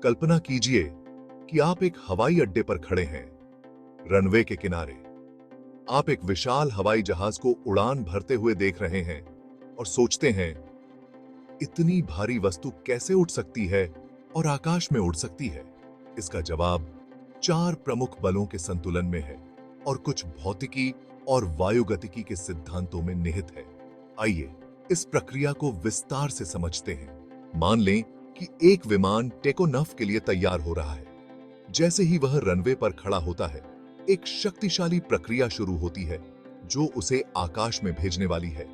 कल्पना कीजिए कि आप एक हवाई अड्डे पर खड़े हैं, रनवे के किनारे। आप एक विशाल हवाई जहाज को उड़ान भरते हुए देख रहे हैं और सोचते हैं, इतनी भारी वस्तु कैसे उड़ सकती है और आकाश में उड़ सकती है? इसका जवाब 4 प्रमुख बलों के संतुलन में है और कुछ भौतिकी और वायुगतिकी के सिद्धांतों में निहित है। आइए इस प्रक्रिया को विस्तार से समझते हैं। मान लें कि एक विमान टेकोनफ के लिए तैयार हो रहा है। जैसे ही वह रनवे पर खड़ा होता है, एक शक्तिशाली प्रक्रिया शुरू होती है जो उसे आकाश में भेजने वाली है।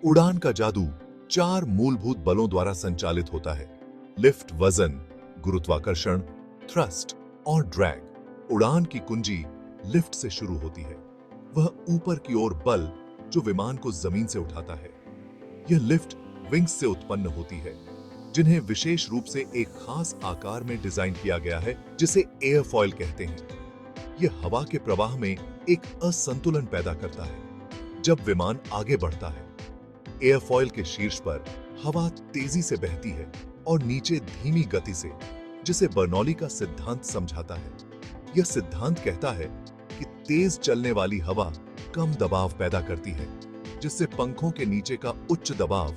उड़ान का जादू 4 मूलभूत बलों द्वारा संचालित होता है: लिफ्ट वजन, गुरुत्वाकर्षण, थ्रस्ट और ड्रैग। उड़ान की कुंजी लिफ्ट से शुरू होती है। वह ऊपर की ओर बल जो विमान को जमीन से उठाता है। यह लिफ्ट विंग्स से उत्पन्न होती है, जिन्हें विशेष रूप से एक खास आकार में डिजाइन किया गया है, जिसे एयरफॉयल कहते हैं। यह हवा के प्रवाह में एक असंतुलन पैदा करता है। जब विमान आगे बढ़ता है, एयरफॉयल के शीर्ष पर हवा तेजी से बहती है और नीचे धीमी गति से, जिसे बर्नौली का सिद्धांत समझाता है। यह सिद्धांत कहता है कि तेज चलने वाली हवा कम दबाव पैदा करती है, जिससे पंखों के नीचे का उच्च दबाव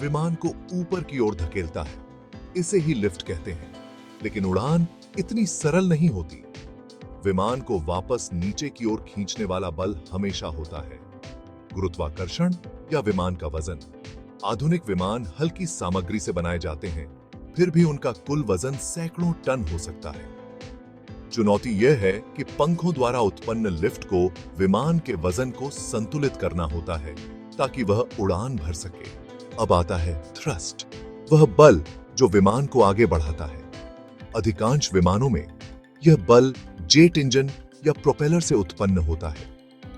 विमान को ऊपर की ओर धकेलता है। इसे ही लिफ्ट कहते हैं। लेकिन उड़ान इतनी सरल नहीं होती। विमान को वापस नीचे की ओर खींचने वाला बल हमेशा होता है: गुरुत्वाकर्षण या विमान का वजन। आधुनिक विमान हल्की सामग्री से बनाए जाते हैं, फिर भी उनका कुल वजन सैकड़ों टन हो सकता है। चुनौती यह है कि पंखों द्वारा उत्पन्न लिफ्ट को विमान के वजन को संतुलित करना होता है ताकि वह उड़ान भर सके। अब आता है थ्रस्ट, वह बल जो विमान को आगे बढ़ाता है। अधिकांश विमानों में यह बल जेट इंजन या प्रोपेलर से उत्पन्न होता है।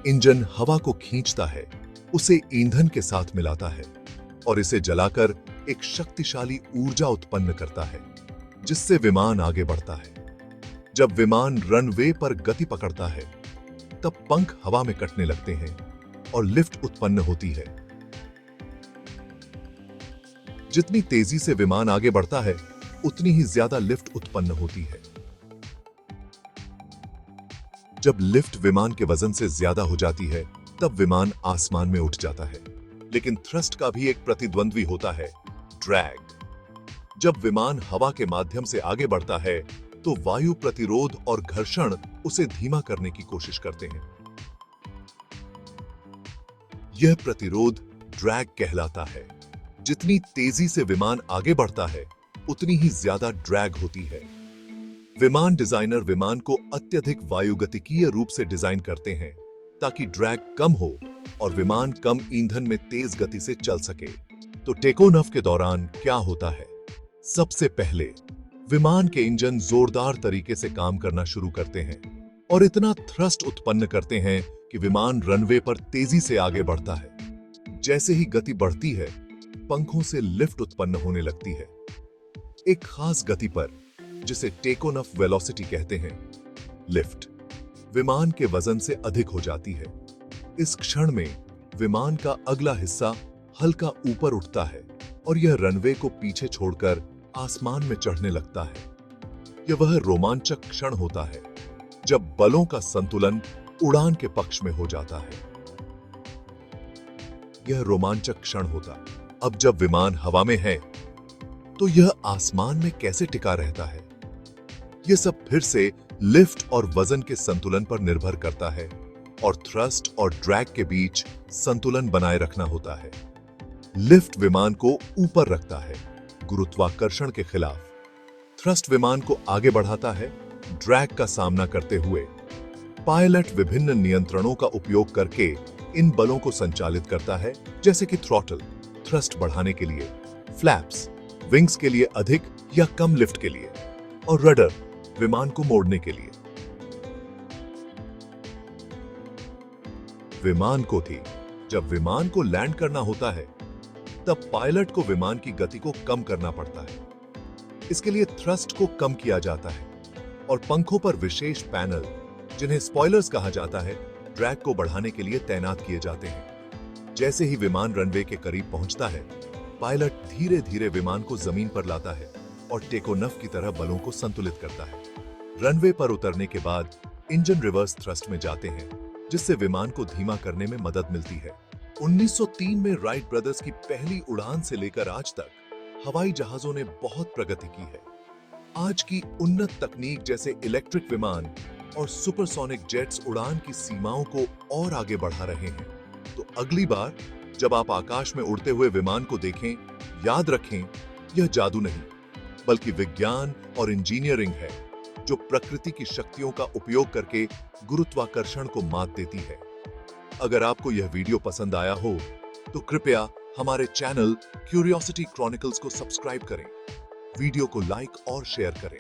इंजन हवा को खींचता है, उसे ईंधन के साथ मिलाता है और इसे जलाकर एक शक्तिशाली ऊर्जा उत्पन्न करता है, जिससे विमान आगे बढ़ता है। जब विमान रनवे पर गति पकड़ता है, तब पंख हवा में कटने लगते हैं और लिफ्ट उत्पन्न होती है। जितनी तेजी से विमान आगे बढ़ता है, उतनी ही ज्यादा लिफ्ट उत्पन्न होती है। जब लिफ्ट विमान के वजन से ज्यादा हो जाती है, तब विमान आसमान में उठ जाता है। लेकिन थ्रस्ट का भी एक प्रतिद्वंद्वी होता है: ड्रैग। जब विमान हवा के माध्यम से आगे बढ़ता है, तो वायु प्रतिरोध और घर्षण उसे धीमा करने की कोशिश करते हैं। यह प्रतिरोध ड्रैग कहलाता है। जितनी तेजी से विमान आगे बढ़ता है, उतनी ही ज्यादा ड्रैग होती है। विमान डिजाइनर विमान को अत्यधिक वायुगतिकीय रूप से डिजाइन करते हैं ताकि ड्रैग कम हो और विमान कम ईंधन में तेज गति से चल सके। तो टेकोनफ के दौरान क्या होता है? सबसे पहले विमान के इंजन जोरदार तरीके से काम करना शुरू करते हैं और इतना थ्रस्ट उत्पन्न करते हैं कि विमान रनवे पर तेजी से आगे बढ़ता है। जैसे ही गति बढ़ती है, पंखों से लिफ्ट उत्पन्न होने लगती है। एक खास गति पर, जिसे टेकोनफ वेलोसिटी कहते हैं, लिफ्ट विमान के वजन से अधिक हो जाती है। इस क्षण में विमान का अगला हिस्सा हल्का ऊपर उठता है और यह रनवे को पीछे छोड़कर आसमान में चढ़ने लगता है। यह वह रोमांचक क्षण होता है जब बलों का संतुलन उड़ान के पक्ष में हो जाता है। यह रोमांचक क्षण होता। अब जब विमान हवा में है, तो यह आसमान में कैसे टिका रहता है? यह सब फिर से लिफ्ट और वजन के संतुलन पर निर्भर करता है और थ्रस्ट और ड्रैग के बीच संतुलन बनाए रखना होता है। लिफ्ट विमान को ऊपर रखता है गुरुत्वाकर्षण के खिलाफ। थ्रस्ट विमान को आगे बढ़ाता है ड्रैग का सामना करते हुए। पायलट विभिन्न नियंत्रणों का उपयोग करके इन बलों को संचालित करता है, जैसे कि थ्रॉटल थ्रस्ट बढ़ाने के लिए, फ्लैप्स विंग्स के लिए अधिक या कम लिफ्ट के लिए, और रडर विमान को मोड़ने के लिए। विमान को थी, जब विमान को लैंड करना होता है, तब पायलट को विमान की गति को कम करना पड़ता है। इसके लिए थ्रस्ट को कम किया जाता है और पंखों पर विशेष पैनल, जिन्हें स्पॉयलर्स कहा जाता है, ड्रैग को बढ़ाने के लिए तैनात किए जाते हैं। जैसे ही विमान रनवे के करीब पहुंचता है, पायलट धीरे धीरे विमान को जमीन पर लाता है और टेकोनफ की तरह बलों को संतुलित करता है। रनवे पर उतरने के बाद इंजन रिवर्स थ्रस्ट में जाते हैं, जिससे विमान को धीमा करने में मदद मिलती है। 1903 में राइट ब्रदर्स की पहली उड़ान से लेकर आज तक हवाई जहाजों ने बहुत प्रगति की है। आज की उन्नत तकनीक जैसे इलेक्ट्रिक विमान और सुपरसोनिक जेट्स उड़ान की सीमाओं को और आगे बढ़ा रहे हैं। तो अगली बार जब आप आकाश में उड़ते हुए विमान को देखें, याद रखें, यह जादू नहीं, बल्कि विज्ञान और इंजीनियरिंग है, जो प्रकृति की शक्तियों का उपयोग करके गुरुत्वाकर्षण को मात देती है। अगर आपको यह वीडियो पसंद आया हो, तो कृपया हमारे चैनल क्यूरियोसिटी क्रॉनिकल्स को सब्सक्राइब करें, वीडियो को लाइक और शेयर करें।